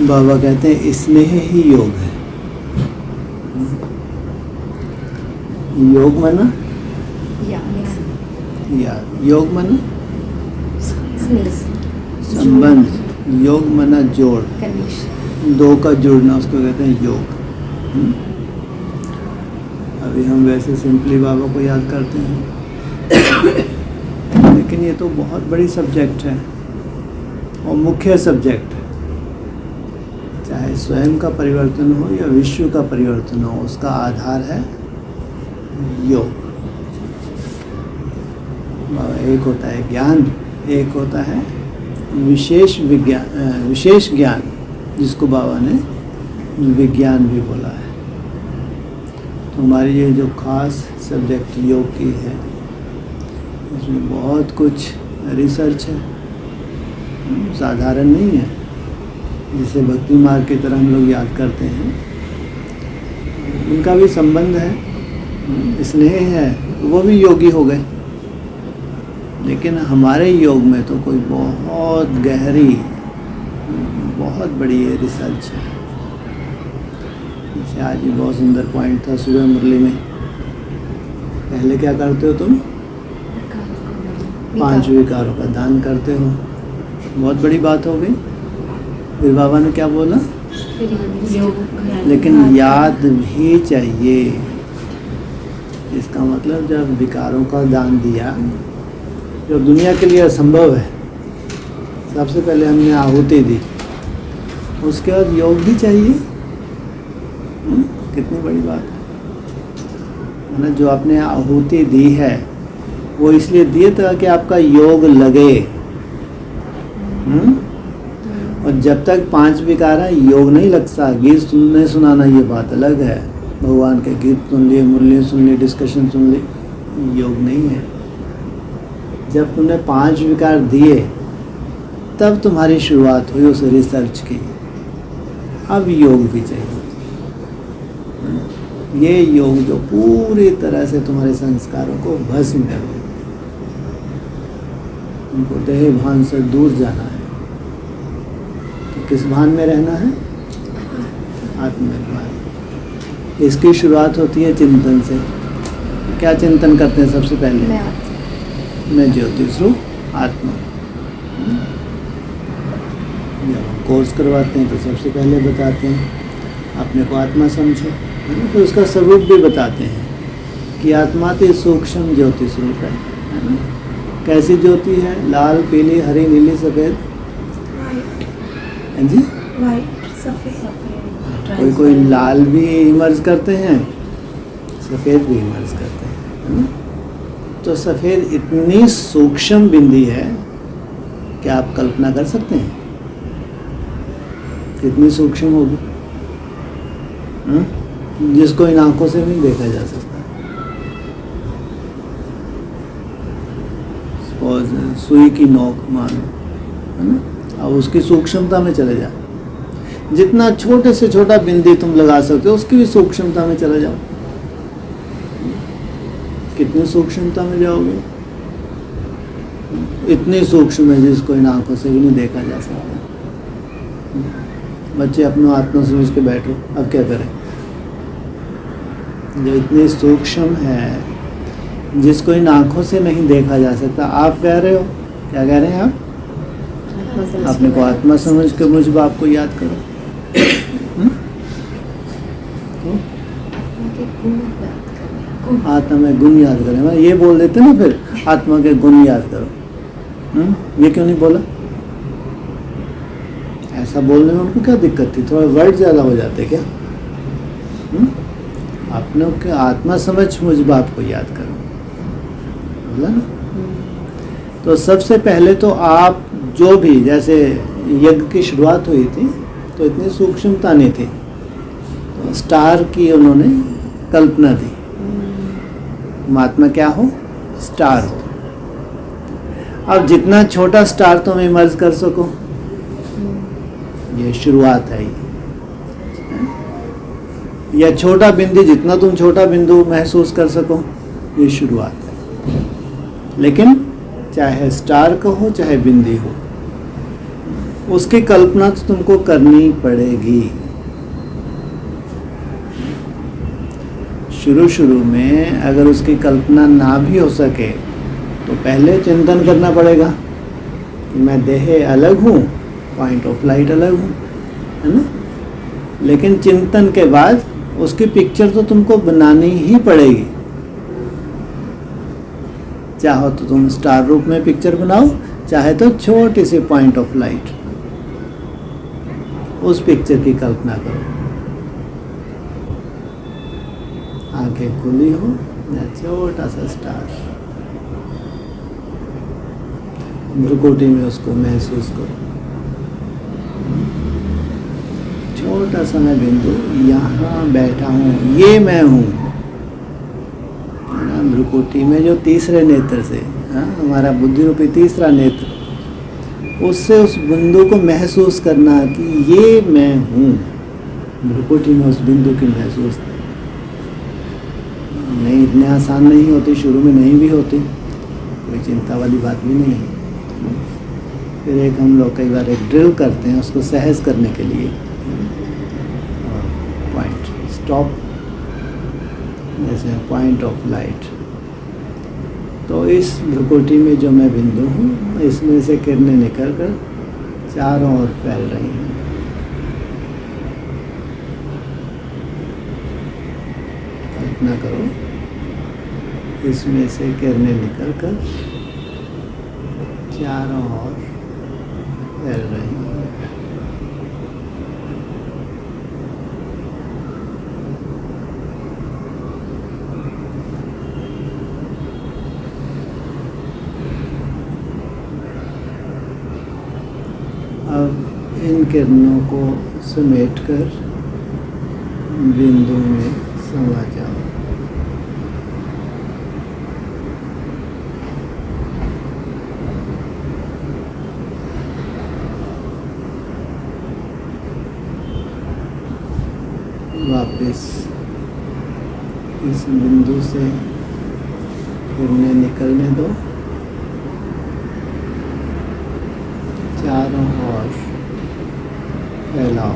बाबा कहते हैं इसमें ही योग है। योग माना या योग माना संबंध, योग माना जोड़, दो का जुड़ना, उसको कहते हैं योग। अभी हम वैसे सिंपली बाबा को याद करते हैं, लेकिन ये तो बहुत बड़ी सब्जेक्ट है और मुख्य सब्जेक्ट है। चाहे स्वयं का परिवर्तन हो या विश्व का परिवर्तन हो, उसका आधार है योग। एक होता है ज्ञान, एक होता है विशेष विज्ञान, विशेष ज्ञान, जिसको बाबा ने विज्ञान भी बोला है। तो हमारी ये जो खास सब्जेक्ट योग की है, इसमें बहुत कुछ रिसर्च है, साधारण नहीं है। जिसे भक्ति मार्ग की तरह हम लोग याद करते हैं, उनका भी संबंध है, स्नेह है, वो भी योगी हो गए। लेकिन हमारे योग में तो कोई बहुत गहरी, बहुत बड़ी रिसर्च है। जैसे आज भी बहुत सुंदर पॉइंट था सुबह मुरली में, पहले क्या करते हो तुम? 5 विकारों का दान करते हो, बहुत बड़ी बात हो गई। फिर बाबा ने क्या बोला? लेकिन याद भी चाहिए। इसका मतलब जब विकारों का दान दिया, जो दुनिया के लिए असंभव है, सबसे पहले हमने आहुति दी, उसके बाद योग भी चाहिए। कितनी बड़ी बात है ना। जो आपने आहुति दी है वो इसलिए दिए ताकि आपका योग लगे। और जब तक 5 विकार है, योग नहीं लगता। गीत सुनने सुनाना ये बात अलग है, भगवान के गीत सुन लिए, मुरली सुन ली, डिस्कशन सुन ली, योग नहीं है। जब तुमने 5 विकार दिए, तब तुम्हारी शुरुआत हुई उस रिसर्च की। अब योग भी चाहिए। ये योग जो पूरी तरह से तुम्हारे संस्कारों को भस्म कर दे, तुमको देह भान से दूर जाना है। तो किस भान में रहना है? आत्मभान। इसकी शुरुआत होती है चिंतन से। क्या चिंतन करते हैं सबसे पहले? मैं ज्योति स्वरूप आत्मा। जब हम कोर्स करवाते हैं तो सबसे पहले बताते हैं अपने को आत्मा समझो, तो उसका स्वरूप भी बताते हैं कि आत्मा तो सूक्ष्म ज्योति स्वरूप है ना। कैसी ज्योति है? लाल, पीली, हरी, नीली, सफ़ेद। जी, कोई लाल भी इमर्ज करते हैं, सफ़ेद भी इमर्ज करते हैं, है ना। तो सफ़ेद इतनी सूक्ष्म बिंदी है कि आप कल्पना कर सकते हैं कितनी सूक्ष्म होगी, जिसको इन आंखों से नहीं देखा जा सकता। सुई की नोक मानो, है ना। अब उसकी सूक्ष्मता में चले जाओ, जितना छोटे से छोटा बिंदी तुम लगा सकते हो, उसकी भी सूक्ष्मता में चले जाओ। कितनी सूक्ष्मता में जाओगे? इतनी सूक्ष्म है जिसको इन आंखों से भी नहीं देखा जा सकता। बच्चे अपना आत्मा समझ के बैठो, अब क्या करें? जो इतनी सूक्ष्म है जिसको इन आंखों से नहीं देखा जा सकता, आप कह रहे हो, क्या कह रहे हैं आप? अपने को आत्मा समझ के मुझ बाप को याद करो। आत्मा में गुण याद करें, मैं ये बोल देते ना, फिर आत्मा के गुण याद करो। ये क्यों नहीं बोला? ऐसा बोलने में उनको क्या दिक्कत थी? थोड़ा वर्ड ज़्यादा हो जाते क्या? अपने के आत्मा समझ मुझ बाप को याद करो, बोला ना। तो सबसे पहले तो आप जो भी, जैसे यज्ञ की शुरुआत हुई थी तो इतनी सूक्ष्मता नहीं थी, तो स्टार की उन्होंने कल्पना दी। महात्मा क्या हो? स्टार हो। अब जितना छोटा स्टार तुम इमर्ज कर सको, ये शुरुआत है। या छोटा बिंदु, जितना तुम छोटा बिंदु महसूस कर सको, ये शुरुआत है। लेकिन चाहे स्टार का हो चाहे बिंदी हो, उसकी कल्पना तो तुमको करनी पड़ेगी। शुरू में अगर उसकी कल्पना ना भी हो सके तो पहले चिंतन करना पड़ेगा कि मैं देह अलग हूँ, पॉइंट ऑफ लाइट अलग हूँ, है ना। लेकिन चिंतन के बाद उसकी पिक्चर तो तुमको बनानी ही पड़ेगी। चाहो तो तुम स्टार रूप में पिक्चर बनाओ, चाहे तो छोटी सी पॉइंट ऑफ लाइट, उस पिक्चर की कल्पना करो। आंखें खुली हो या छोटा सा स्टार, भ्रुकुटी में उसको महसूस करो। छोटा सा मैं बिंदु यहाँ बैठा हूँ, ये मैं हूँ। भ्रुकुटी में जो तीसरे नेत्र से, हमारा बुद्धि रूपी तीसरा नेत्र, उससे उस बिंदु को महसूस करना कि ये मैं हूँ। भ्रुकुटी में उस बिंदु की महसूस नहीं, इतने आसान नहीं होती, शुरू में नहीं भी होती, कोई चिंता वाली बात भी नहीं है। फिर एक हम लोग कई बार एक ड्रिल करते हैं उसको सहज करने के लिए। पॉइंट स्टॉप, जैसे पॉइंट ऑफ लाइट। तो इस भ्रुकुटी में जो मैं बिंदु हूँ, इसमें से किरणें निकल कर चारों ओर फैल रही हैं। कल्पना करो, इसमें से किरणें निकल कर चारों ओर फैल रही हैं। अब इन किरणों को समेटकर बिंदु में समा जाओ। वापस इस बिंदु से किरणें निकलने दो, चारों ओर फैलाओ।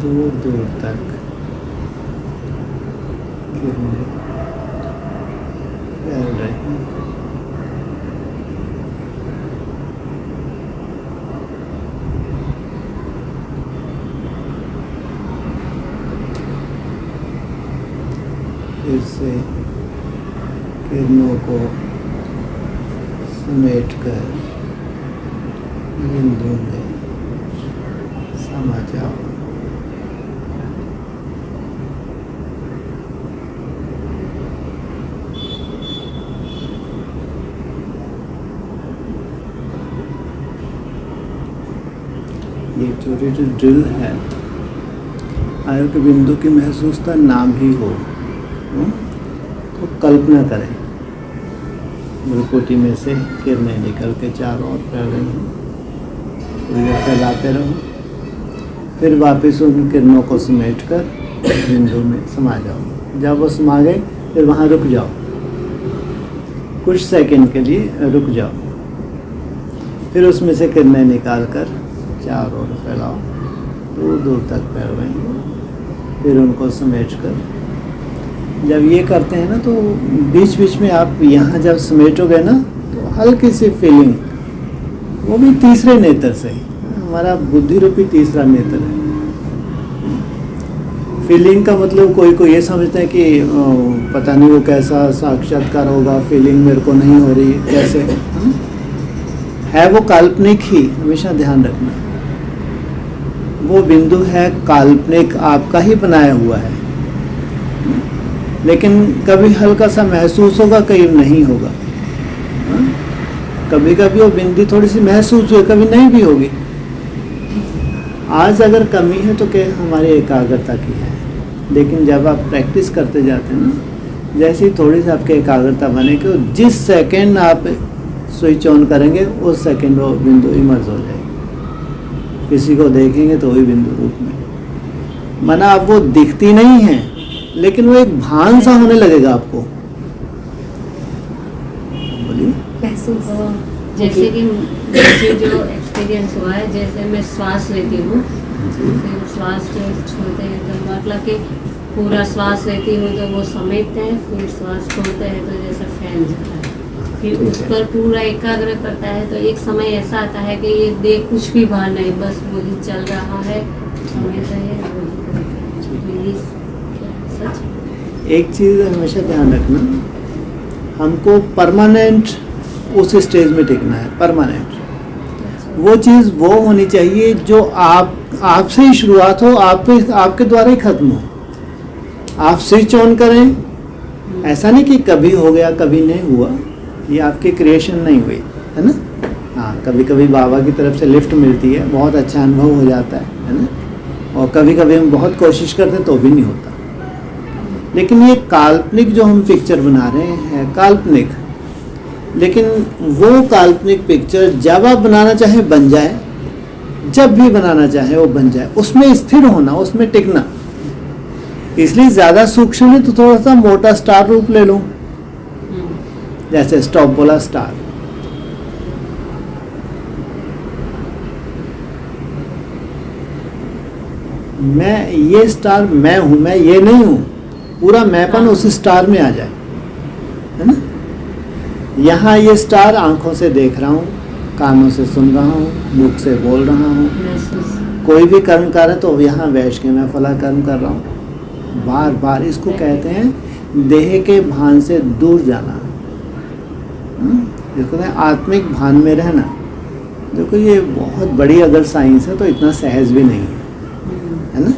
दूर दूर तक किरणें फैल रही हैं। फिर से किरणों को समेटकर बिंदु में समा जाओ। ये छोटी सी ड्रिल है, अगर के बिंदु की महसूसता नाम ही हो तो कल्पना करें, भ्रुकुटी में से किरणें निकल के चारों ओर फैल रही हैं। उन्हें फैलाते रहो, फिर वापस उन किरणों को समेटकर बिंदु में समा जाओ। जब वो समा गए फिर वहाँ रुक जाओ, कुछ सेकंड के लिए रुक जाओ। फिर उसमें से किरणें निकाल कर चारों ओर फैलाओ, दूर दूर तक फैल रही हैं। फिर उनको समेट कर जब ये करते हैं ना, तो बीच बीच में आप यहाँ जब समेटोगे ना, तो हल्की सी फीलिंग, वो भी तीसरे नेत्र से, हमारा बुद्धि रूपी तीसरा नेत्र है। फीलिंग का मतलब कोई ये समझता है कि पता नहीं वो कैसा साक्षात्कार होगा, फीलिंग मेरे को नहीं हो रही, कैसे है, वो काल्पनिक ही, हमेशा ध्यान रखना। वो बिंदु है काल्पनिक, आपका ही बनाया हुआ है, लेकिन कभी हल्का सा महसूस होगा, कहीं नहीं होगा। कभी कभी वो बिंदी थोड़ी सी महसूस हुई, कभी नहीं भी होगी। आज अगर कमी है तो क्या हमारी एकाग्रता की है, लेकिन जब आप प्रैक्टिस करते जाते हैं ना, जैसे ही थोड़ी सी आपकी एकाग्रता बनेगी, जिस सेकंड आप स्विच ऑन करेंगे उस सेकंड वो बिंदु इमर्ज हो जाएगी। किसी को देखेंगे तो वही बिंदु रूप में, माना अब वो दिखती नहीं है लेकिन वो एक भान सा होने लगेगा आपको। बोलिए। महसूस जैसे कि मुझे जो एक्सपीरियंस हुआ है, जैसे मैं श्वास लेती हूँ, फिर श्वास जो छोड़ते हैं तो मतलब कि पूरा श्वास लेती हूँ तो वो समेटते हैं, फिर श्वास छोड़ते हैं तो जैसे फैल जाता है, फिर उस पर पूरा एकाग्र करता है तो एक समय ऐसा आता है कि ये देख कुछ भी भान नहीं, बस वही चल रहा है, समेट रहे हैं, वही सच। एक चीज़ हमेशा ध्यान रखना, हमको परमानेंट उस स्टेज में टिकना है। परमानेंट वो चीज़ वो होनी चाहिए जो आपसे ही शुरुआत हो, आपके द्वारा ही खत्म हो। आप स्विच ऑन करें, ऐसा नहीं कि कभी हो गया कभी नहीं हुआ, ये आपकी क्रिएशन नहीं हुई है ना। हाँ, कभी कभी बाबा की तरफ से लिफ्ट मिलती है, बहुत अच्छा अनुभव हो जाता है ना। और कभी कभी हम बहुत कोशिश करते तो भी नहीं होता। लेकिन ये काल्पनिक जो हम पिक्चर बना रहे हैं, काल्पनिक, लेकिन वो काल्पनिक पिक्चर जब आप बनाना चाहे बन जाए, जब भी बनाना चाहे वो बन जाए, उसमें स्थिर होना, उसमें टिकना। इसलिए ज़्यादा सूक्ष्म है तो थोड़ा सा मोटा स्टार रूप ले लो, जैसे स्टॉप बोला स्टार। मैं ये स्टार मैं हूं, मैं ये नहीं हूं, पूरा मैंपन उस स्टार में आ जाए, है ना। यहाँ ये स्टार आंखों से देख रहा हूँ, कानों से सुन रहा हूँ, मुख से बोल रहा हूँ, कोई भी कर्म कर रहे तो यहाँ बैठ के मैं फला कर्म कर रहा हूँ। बार बार इसको कहते हैं देह के भान से दूर जाना, इसको कहते हैं आत्मिक भान में रहना। देखो ये बहुत बड़ी अगर साइंस है तो इतना सहज भी नहीं है ना,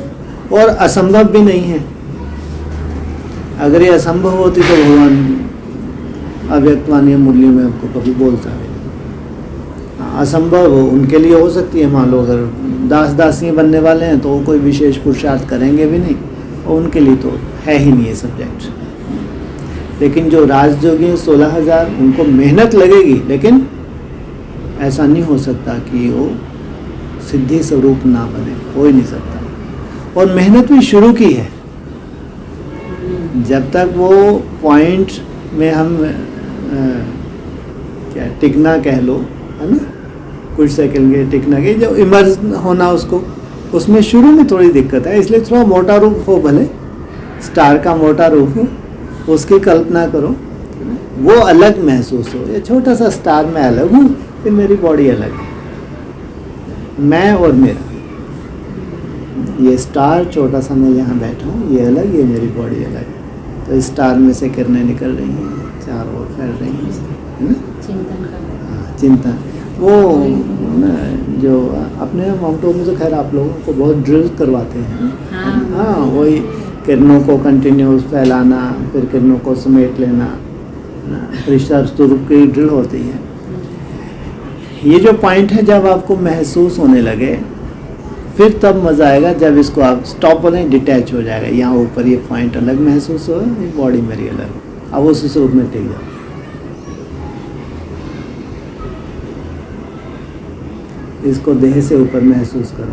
और असंभव भी नहीं है। अगर ये असंभव होती तो भगवान अव्यक्तवाणी मुरली में आपको कभी बोलता है। असंभव उनके लिए हो सकती है, मान लो अगर दास दासी बनने वाले हैं तो वो कोई विशेष पुरुषार्थ करेंगे भी नहीं, और उनके लिए तो है ही नहीं ये सब्जेक्ट। लेकिन जो राजयोगी हैं 16,000, उनको मेहनत लगेगी, लेकिन ऐसा नहीं हो सकता कि वो सिद्धि स्वरूप ना बने, हो ही नहीं सकता। और मेहनत भी शुरू की है, जब तक वो पॉइंट में हम क्या टिकना कह लो, है ना, कुछ सेकंड के टिकना के जो इमर्ज होना, उसको उसमें शुरू में थोड़ी दिक्कत है। इसलिए थोड़ा मोटा रूप हो, भले स्टार का मोटा रूप हो, उसकी कल्पना करो, वो अलग महसूस हो। ये छोटा सा स्टार मैं अलग हूँ, फिर मेरी बॉडी अलग है, मैं और मेरा। ये स्टार छोटा सा मैं यहाँ बैठा हूँ, ये अलग, ये मेरी बॉडी अलग है। तो इस स्टार में से किरणें निकल रही हैं, चारों ओर फैल रही हैं, है ना। हाँ, चिंतन वो ना, जो अपने माउंट आबू में तो खैर आप लोगों को बहुत ड्रिल करवाते हैं। हाँ, वही किरणों को कंटिन्यूस फैलाना, फिर किरणों को समेट लेना, परिष्कार स्वरूप की ड्रिल होती है। ये जो पॉइंट है, जब आपको महसूस होने लगे, फिर तब मज़ा आएगा जब इसको आप स्टॉप बोलें, डिटैच हो जाएगा। यहाँ ऊपर ये पॉइंट अलग महसूस हो, ये बॉडी मेरी अलग, अब उस स्वरूप में टिक जाओ। इसको देह से ऊपर महसूस करो।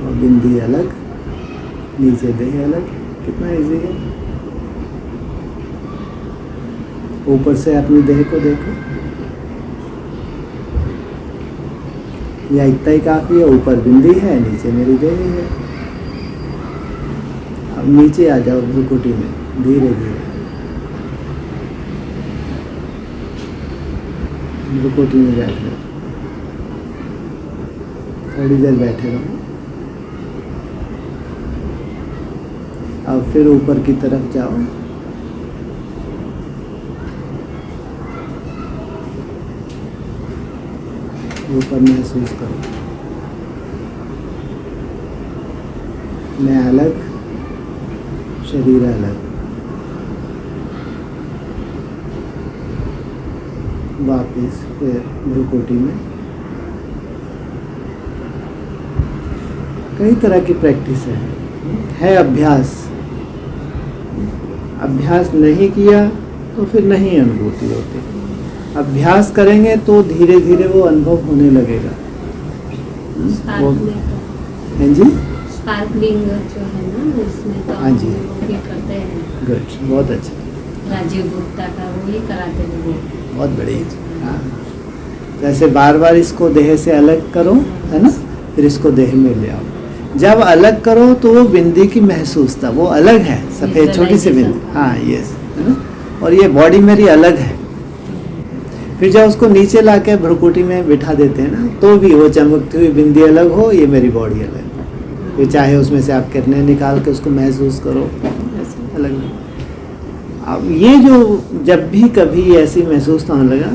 और बिंदी अलग, नीचे देह अलग, कितना इजी है। ऊपर से अपनी देह को देखो, या इतना ही काफ़ी है। ऊपर बिंदी है, नीचे मेरी देह है। अब नीचे आ जाओ भ्रुकुटी में, धीरे धीरे भ्रुकुटी में बैठ जाओ, थोड़ी देर बैठे रहो। अब फिर ऊपर की तरफ जाओ, ऊपर महसूस करो, मैं अलग, शरीर अलग। वापिस फिर भ्रुकुटी में। कई तरह की प्रैक्टिस है अभ्यास। अभ्यास नहीं किया तो फिर नहीं अनुभूति होती। अभ्यास करेंगे तो धीरे धीरे वो अनुभव होने लगेगा। वो हाँ जी, स्पार्कलिंग जो है ना इसमें तो हाँ जी। वो भी करते हैं। गुड, बहुत अच्छा, राजीव गुप्ता का वो ही कराते हैं वो। बहुत बढ़िया। हाँ, जैसे बार बार इसको देह से अलग करो, है ना, फिर इसको देह में ले आओ। जब अलग करो तो वो बिंदी की महसूसता वो अलग है, सफ़ेद छोटी सी बिंदी, हाँ यस, है ना, और ये बॉडी मेरी अलग है। फिर जब उसको नीचे ला के भ्रुकुटी में बिठा देते हैं ना, तो भी वो चमकती हुई बिंदी अलग हो, ये मेरी बॉडी अलग है। फिर चाहे उसमें से आप किरणें निकाल के उसको महसूस करो, ऐसे अलग अलग। अब ये जो जब भी कभी ऐसी महसूस होने लगा,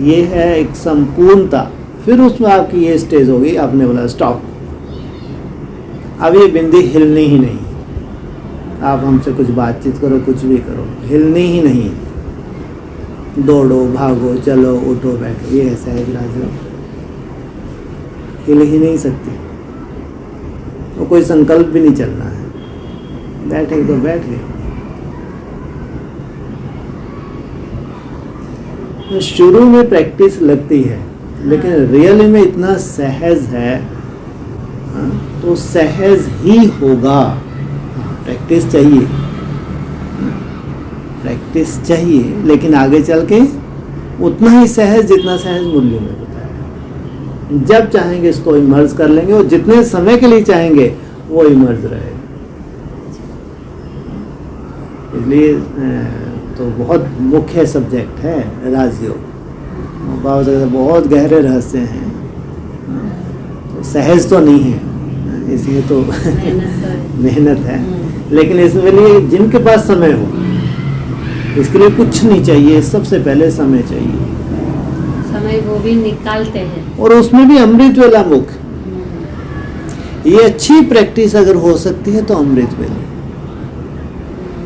ये है एक संपूर्णता। फिर उसमें आपकी ये स्टेज होगी, आपने बोला स्टॉप, अब ये बिंदी हिलनी ही नहीं। आप हमसे कुछ बातचीत करो, कुछ भी करो, हिलनी ही नहीं। दौड़ो, भागो, चलो, उठो, बैठो, ये ऐसा है राजयोग, हिल ही नहीं सकती। वो कोई संकल्प भी नहीं चलना है, बैठे तो बैठ गए। तो शुरू में प्रैक्टिस लगती है, लेकिन रियली में इतना सहज है, हाँ, तो सहज ही होगा। प्रैक्टिस चाहिए, प्रैक्टिस चाहिए, लेकिन आगे चल के उतना ही सहज जितना सहज मूल्यों में बताया। जब चाहेंगे इसको इमर्ज कर लेंगे, और जितने समय के लिए चाहेंगे वो इमर्ज रहेगा। इसलिए तो बहुत मुख्य सब्जेक्ट है राजयोग। बाबा जी बहुत गहरे रहस्य हैं, तो सहज तो नहीं है, इसलिए तो मेहनत है। लेकिन इसके लिए जिनके पास समय हो, इसके लिए कुछ नहीं चाहिए, सबसे पहले समय चाहिए। समय वो भी निकालते हैं, और उसमें भी अमृत वेला मुख। ये अच्छी प्रैक्टिस अगर हो सकती है तो अमृत वेला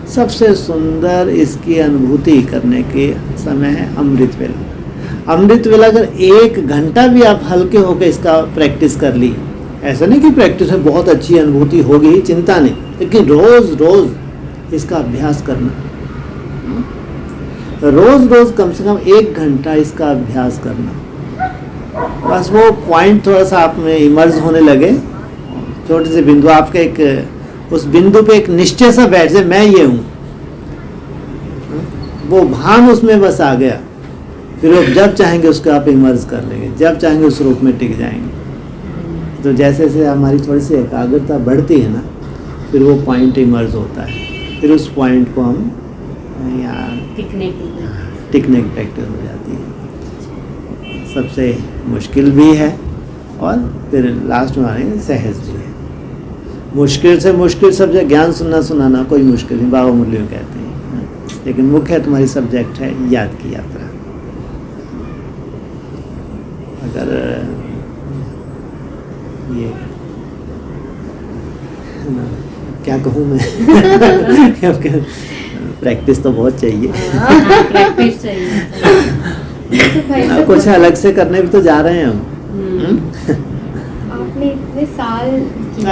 सबसे सुंदर, इसकी अनुभूति करने के समय है अमृत वेला। अमृत वेला अगर 1 घंटा भी आप हल्के होकर इसका प्रैक्टिस कर ली, ऐसा नहीं कि प्रैक्टिस में बहुत अच्छी अनुभूति होगी, चिंता नहीं, लेकिन रोज रोज इसका अभ्यास करना, रोज रोज कम से कम 1 घंटा इसका अभ्यास करना। बस वो पॉइंट थोड़ा सा आप में इमर्ज होने लगे, छोटे से बिंदु आपके एक, उस बिंदु पे एक निश्चय सा बैठ जाए, मैं ये हूँ, वो भान उसमें बस आ गया। फिर वो जब चाहेंगे उसको आप इमर्ज कर लेंगे, जब चाहेंगे उस रूप में टिक जाएंगे। तो जैसे जैसे हमारी थोड़ी सी एकाग्रता बढ़ती है ना, फिर वो पॉइंट इमर्ज होता है। फिर उस पॉइंट को हम यहाँ टिकने की प्रैक्टिस हो जाती है। सबसे मुश्किल भी है, और फिर लास्ट में आएंगे सहज भी है। मुश्किल से मुश्किल सब्जेक्ट ज्ञान सुनाना कोई मुश्किल नहीं, बाबा मुरलियों कहते हैं, लेकिन मुख्य तुम्हारी सब्जेक्ट है याद की यात्रा। अगर ये क्या कहूँ मैं क्योंकि प्रैक्टिस तो बहुत चाहिए। प्रैक्टिस चाहिए। कुछ अलग से करने भी तो जा रहे हैं हम। आपने इतने साल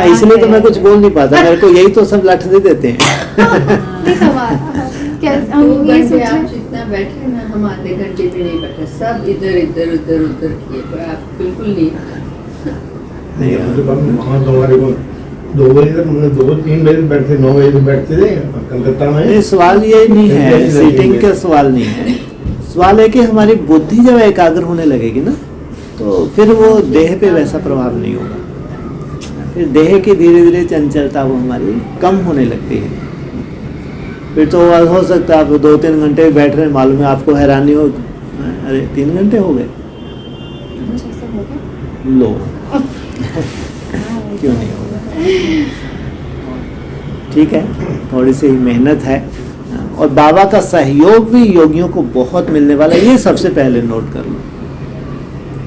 इसलिए तो मैं कुछ बोल नहीं पाता, मेरे को यही तो सब लठ दे देते हैं। हम ये सोच आप जितना बैठे ना, हम आधे घंटे भी नहीं बैठे, सब इधर इधर उधर उधर किए, पर आप बिल्कुल नहीं। वहाँ तो 2 बजे तक, हमने 2-3 बजे बैठते, 9 बजे तक बैठते थे कलकत्ता में। नहीं, सवाल ये नहीं है, सीटिंग का सवाल नहीं है। सवाल है कि हमारी बुद्धि जब एकाग्र होने लगेगी ना, तो फिर वो देह पे वैसा प्रभाव नहीं होगा। फिर देह की धीरे धीरे चंचलता वो हमारी कम होने लगती है। फिर तो हो सकता है आप 2-3 घंटे बैठ रहे हैं, मालूम है आपको हैरानी हो, अरे 3 घंटे हो गए, लो क्यों नहीं होगा। ठीक है, थोड़ी सी मेहनत है, और बाबा का सहयोग भी योगियों को बहुत मिलने वाला है। ये सबसे पहले नोट कर लो,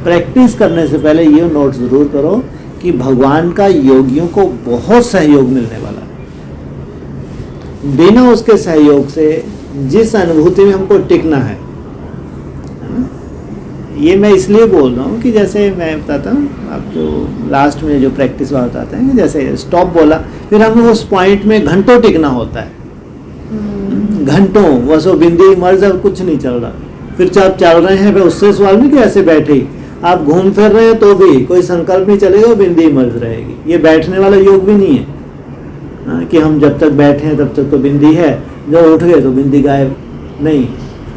प्रैक्टिस करने से पहले ये नोट जरूर करो कि भगवान का योगियों को बहुत सहयोग मिलने वाला है। बिना उसके सहयोग से जिस अनुभूति में हमको टिकना है, ये मैं इसलिए बोल रहा हूँ कि जैसे मैं बताता हूँ, आप जो लास्ट में जो प्रैक्टिस वाला बताते हैं, जैसे स्टॉप बोला, फिर हमें उस पॉइंट में घंटों टिकना होता है, घंटों, बस वो बिंदी मर्ज और कुछ नहीं चल रहा, फिर जब आप चल रहे हैं फिर उससे सवाल नहीं कि ऐसे बैठे ही, आप घूम फिर रहे हैं तो भी कोई संकल्प नहीं चलेगा, बिंदी मर्ज रहेगी। ये बैठने वाला योग भी नहीं है कि हम जब तक बैठे हैं तब तक तो बिंदी है, जब उठ गए तो बिंदी गायब। नहीं,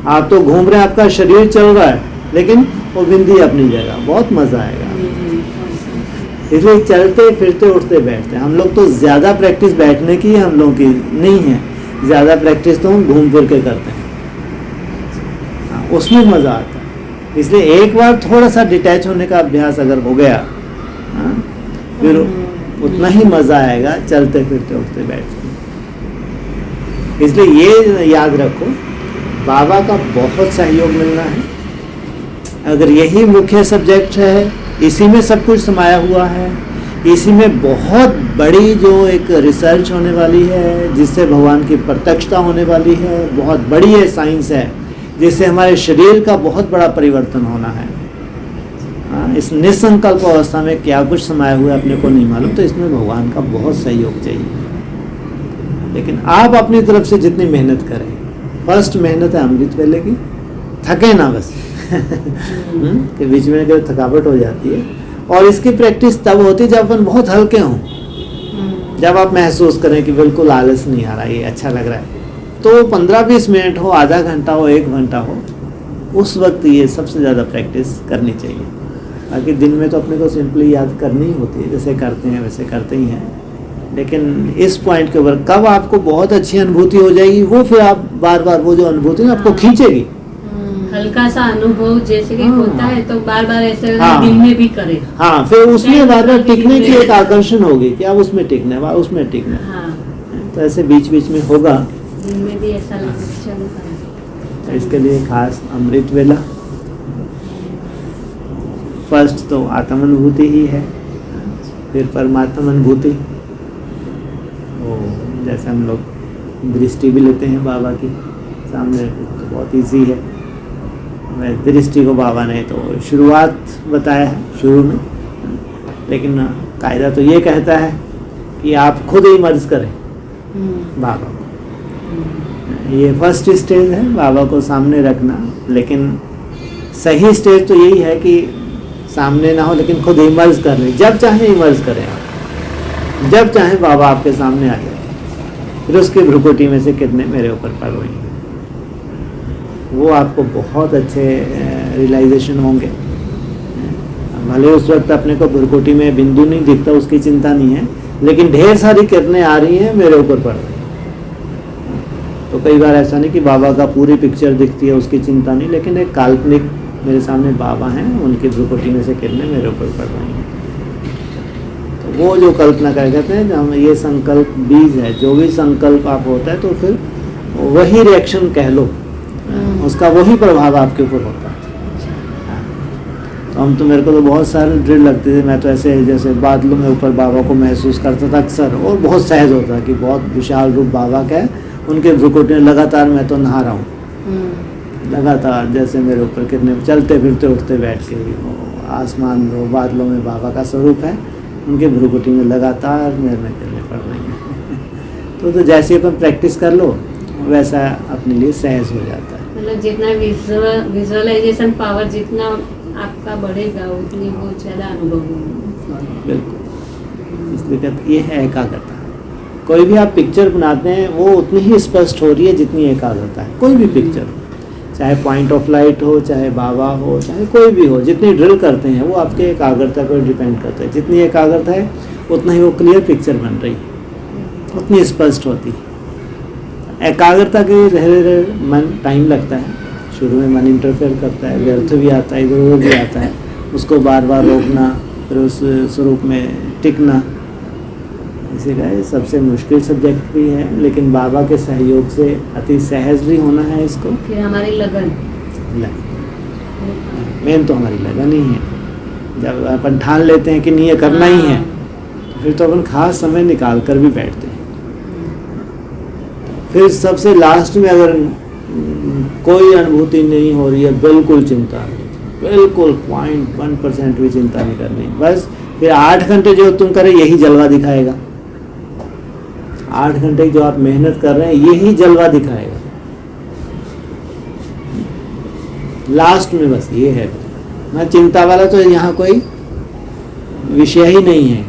आप तो घूम रहे हैं, आपका शरीर चल रहा है लेकिन वो बिंदी अपनी जगह। बहुत मजा आएगा। इसलिए चलते फिरते उठते बैठते, हम लोग तो ज्यादा प्रैक्टिस बैठने की हम लोग की नहीं है, ज्यादा प्रैक्टिस तो हम घूम फिर के करते हैं। उसमें मजा आता है। इसलिए एक बार थोड़ा सा डिटैच होने का अभ्यास अगर हो गया, फिर उतना ही मजा आएगा चलते फिरते उठते बैठते। इसलिए ये याद रखो, बाबा का बहुत सहयोग मिलना है। अगर यही मुख्य सब्जेक्ट है, इसी में सब कुछ समाया हुआ है, इसी में बहुत बड़ी जो एक रिसर्च होने वाली है, जिससे भगवान की प्रत्यक्षता होने वाली है, बहुत बड़ी ये साइंस है, जिससे हमारे शरीर का बहुत बड़ा परिवर्तन होना है। इस निसंकल्प अवस्था में क्या कुछ समाया हुआ है अपने को नहीं मालूम, तो इसमें भगवान का बहुत सहयोग चाहिए। लेकिन आप अपनी तरफ से जितनी मेहनत करें, फर्स्ट मेहनत है अमृत वेले की, थके ना बस कि बीच में अगर थकावट हो जाती है। और इसकी प्रैक्टिस तब होती है जब अपन बहुत हल्के हों, जब आप महसूस करें कि बिल्कुल आलस नहीं आ रहा, ये अच्छा लग रहा है, तो 15-20 मिनट हो, आधा घंटा हो, 1 घंटा हो, उस वक्त ये सबसे ज़्यादा प्रैक्टिस करनी चाहिए। बाकी दिन में तो अपने को सिंपली याद करनी ही होती है, जैसे करते हैं वैसे करते ही हैं। लेकिन इस पॉइंट के ऊपर कब आपको बहुत अच्छी अनुभूति हो जाएगी, वो फिर आप बार बार वो जो अनुभूति ना आपको खींचेगी। हल्का सा अनुभव जैसे कि होता है तो बार बार ऐसे हाँ। दिन में भी करें। हाँ, फिर उसमें बार बार टिकने की एक आकर्षण होगी कि आप उसमें टिकना है, उसमें टिकना है। हाँ, तो ऐसे बीच बीच में होगा। दिन में भी ऐसा लगना तो इसके लिए खास अमृत वेला। फर्स्ट तो आत्म अनुभूति ही है, फिर परमात्मा अनुभूति। वो जैसे हम लोग दृष्टि भी लेते हैं बाबा की सामने, तो बहुत इजी है। दृष्टि को बाबा ने तो शुरुआत बताया है शुरू में, लेकिन कायदा तो ये कहता है कि आप खुद ही मर्ज करें बाबा को। ये फर्स्ट स्टेज है, बाबा को सामने रखना। लेकिन सही स्टेज तो यही है कि सामने ना हो, लेकिन खुद इमर्ज कर ले। जब चाहे इमर्ज करें आप, जब चाहे बाबा आपके सामने आ जाए। फिर उसकी भ्रुकुटी में से कितने मेरे ऊपर पड़ रही हैं, वो आपको बहुत अच्छे रियलाइजेशन होंगे। भले उस वक्त अपने को भ्रुकुटी में बिंदु नहीं दिखता, उसकी चिंता नहीं है, लेकिन ढेर सारी किरणें आ रही हैं, मेरे ऊपर पड़ रही हैं। तो कई बार ऐसा नहीं कि बाबा का पूरी पिक्चर दिखती है, उसकी चिंता नहीं, लेकिन एक काल्पनिक मेरे सामने बाबा हैं, उनकी भ्रुकुटी में से किरणें मेरे ऊपर पड़ रही हैं। तो वो जो कल्पना कर कहते हैं, जब ये संकल्प बीज है, जो भी संकल्प आप होता है तो फिर वही रिएक्शन कह लो, उसका वही प्रभाव आपके ऊपर होता है। तो हम तो, मेरे को तो बहुत सारे ड्रिल लगते थे, मैं तो ऐसे जैसे बादलों में ऊपर बाबा को महसूस करता था अक्सर, और बहुत सहज होता कि बहुत विशाल रूप बाबा का है, उनके भ्रुकुटी में लगातार मैं तो नहा रहा हूँ, लगातार जैसे मेरे ऊपर कितने चलते फिरते उठते बैठ के, आसमान में बादलों में बाबा का स्वरूप है, उनके भ्रुकुटी में लगातार मेरे में किरणें पड़ रही हैं। तो जैसे अपन प्रैक्टिस कर लो वैसा अपने लिए सहज हो जाता है। मतलब जितना विजुअलाइजेशन पावर जितना आपका बढ़ेगा, उतनी वो ज़्यादा अनुभव होगा। बिल्कुल, इसलिए कहते ये है एकाग्रता। कोई भी आप पिक्चर बनाते हैं वो उतनी ही स्पष्ट हो रही है जितनी एकाग्रता है। कोई भी पिक्चर, चाहे पॉइंट ऑफ लाइट हो, चाहे बाबा हो, चाहे कोई भी हो, जितनी ड्रिल करते हैं वो आपके एकाग्रता पर डिपेंड करता है। जितनी एकाग्रता है उतना ही वो क्लियर पिक्चर बन रही है, उतनी स्पष्ट होती है। एकाग्रता के धीरे धीरे मन टाइम लगता है, शुरू में मन इंटरफेयर करता है, व्यर्थ भी आता है, इधर उधर भी आता है, उसको बार बार रोकना, फिर उस स्वरूप में टिकना, इसी का सबसे मुश्किल सब्जेक्ट भी है। लेकिन बाबा के सहयोग से अति सहज भी होना है इसको। फिर हमारी लगन, मेन तो हमारी लगन ही है। जब अपन ठान लेते हैं कि नहीं ये करना ही है, तो फिर तो अपन खास समय निकाल कर भी बैठते हैं। फिर सबसे लास्ट में अगर कोई अनुभूति नहीं हो रही है, बिल्कुल चिंता नहीं, बिल्कुल 0.1% भी चिंता नहीं करनी, बस फिर 8 घंटे जो तुम करें यही जलवा दिखाएगा। 8 घंटे जो आप मेहनत कर रहे हैं यही जलवा दिखाएगा। लास्ट में बस ये है ना, चिंता वाला तो यहाँ कोई विषय ही नहीं है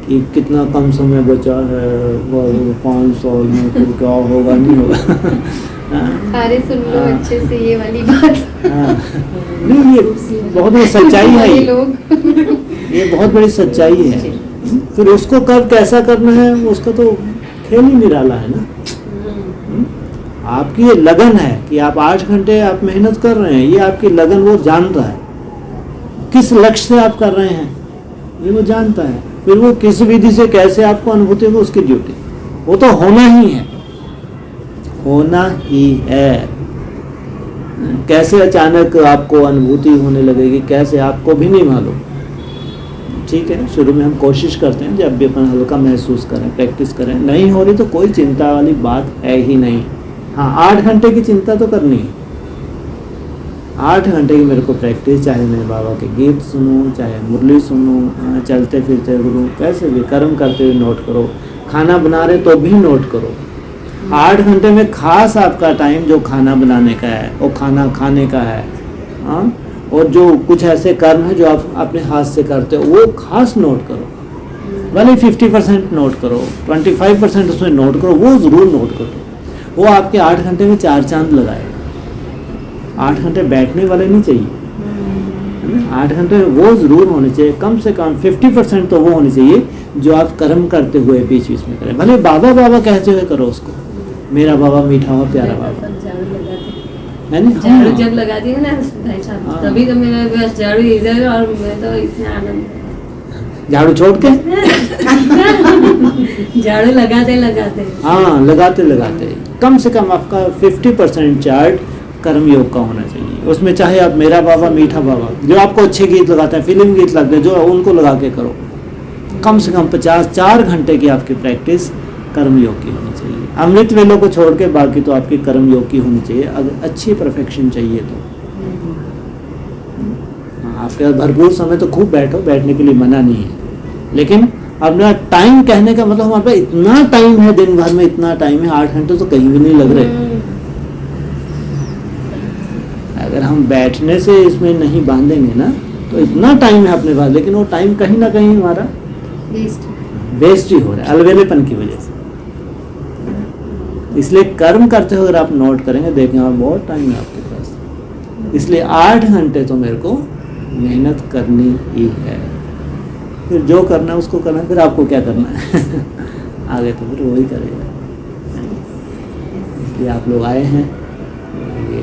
कि कितना कम समय बचा है, वो 500 में फिर क्या होगा नहीं होगा। हाँ, सारे सुन लो हाँ। अच्छे से ये वाली बात। हाँ, नहीं ये बहुत बड़ी सच्चाई है, ये ये लोग ये बहुत बड़ी सच्चाई है। फिर उसको कब कैसा करना है उसका तो खेल ही निराला है ना। आपकी ये लगन है कि आप 8 घंटे आप मेहनत कर रहे हैं, ये आपकी लगन वो जान रहा है। किस लक्ष्य से आप कर रहे हैं ये वो जानता है। फिर वो किस विधि से कैसे आपको अनुभूति होगी उसकी ड्यूटी, वो तो होना ही है, होना ही है। कैसे अचानक आपको अनुभूति होने लगेगी, कैसे आपको भी नहीं मालूम। ठीक है, शुरू में हम कोशिश करते हैं जब भी अपन हल्का महसूस करें, प्रैक्टिस करें। नहीं हो रही तो कोई चिंता वाली बात है ही नहीं। हाँ, 8 घंटे की चिंता तो करनी है। 8 घंटे की मेरे को प्रैक्टिस, चाहे मैं बाबा के गीत सुनूं, चाहे मुरली सुनूं, चलते फिरते गुरु कैसे भी कर्म करते हुए नोट करो, खाना बना रहे तो भी नोट करो। 8 घंटे में खास आपका टाइम जो खाना बनाने का है, वो खाना खाने का है। हाँ, और जो कुछ ऐसे कर्म है जो आप अपने हाथ से करते हो वो खास नोट करो। भले 50% नोट करो, 25% उसमें नोट करो, वो ज़रूर नोट करो। वो आपके 8 घंटे में 4 चांद लगाएगा। 8 घंटे बैठने वाले नहीं चाहिए, है ना। 8 घंटे वो ज़रूर होने चाहिए, कम से कम 50% तो वो होने चाहिए जो आप कर्म करते हुए बीच बीच में करें। भले बाबा बाबा कहते हुए करो उसको, मेरा बाबा मीठा हुआ प्यारा बाबा, है ना। झाड़ू जब लगाती है ना भाई साहब, हाँ। तभी तो मेरा बस झाड़ू इधर, और मैं तो इतना आनंद, झाड़ू छोड़ के, झाड़ू लगाते लगाते हाँ लगाते लगाते कम से कम आपका 50% चार्ट कर्म योग का होना चाहिए। उसमें चाहे आप मेरा बाबा मीठा बाबा, जो आपको अच्छे गीत लगाते हैं, फिल्म गीत लगते हैं, जो उनको लगा के करो। कम से कम 4 घंटे की आपकी प्रैक्टिस कर्म योग की होनी चाहिए। अमृत वेलों को छोड़ के बाकी तो आपकी कर्म योग की होनी चाहिए, अगर अच्छी परफेक्शन चाहिए तो। हाँ, आपके पास भरपूर समय तो खूब बैठो, बैठने के लिए मना नहीं है, लेकिन अपना टाइम कहने का मतलब हमारे पास इतना टाइम है, दिन भर में इतना टाइम है, 8 घंटे तो कहीं भी नहीं लग रहे। अगर हम बैठने से इसमें नहीं बांधेंगे ना तो इतना टाइम है अपने पास, लेकिन वो टाइम कहीं ना कहीं हमारा वेस्ट ही हो रहा है अलवेलेपन की वजह से। इसलिए कर्म करते हुए अगर आप नोट करेंगे, देखेंगे आप बहुत टाइम है आपके पास। इसलिए 8 घंटे तो मेरे को मेहनत करनी ही है। फिर जो करना है उसको करना है, फिर आपको क्या करना है आगे तो फिर वही करेगा। इसलिए आप लोग आए हैं, ये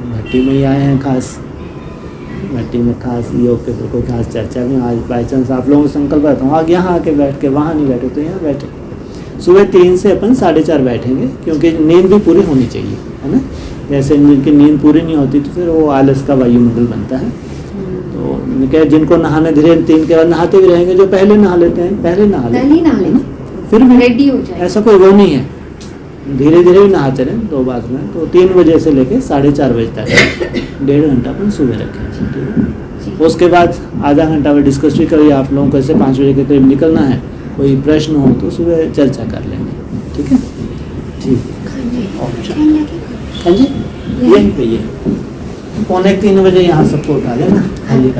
भट्टी में ही आए हैं, खास भट्टी में खास योग के कोई खास चर्चा में। आज बाई चांस आप लोगों को संकल्प रहता हूँ यहाँ आके बैठ के, वहाँ नहीं बैठे तो यहाँ बैठे। सुबह 3 से अपन 4:30 बैठेंगे, क्योंकि नींद भी पूरी होनी चाहिए, है ना। जैसे जिनकी नींद पूरी नहीं होती तो फिर वो आलस का वायुमंडल बनता है। तो क्या, जिनको नहाने धीरे 3 के बाद नहाते भी रहेंगे, जो पहले नहा लेते हैं पहले नहा लें, फिर भी रेडी हो जाए। ऐसा कोई वो नहीं है, धीरे धीरे भी नहाते रहें। तो बाद में तो 3 बजे से लेके 4:30 बजे तक 1.5 घंटा अपन सुबह रखें, ठीक है। उसके बाद आधा घंटा में डिस्कस भी करिए आप लोगों को, ऐसे 5 बजे के करीब निकलना है। कोई प्रश्न हो तो सुबह चर्चा कर लेंगे, ठीक है। ठीक है, हाँ जी, यहीं पे ये 2:45 बजे यहाँ सबको उठा लेना, हाँ जी।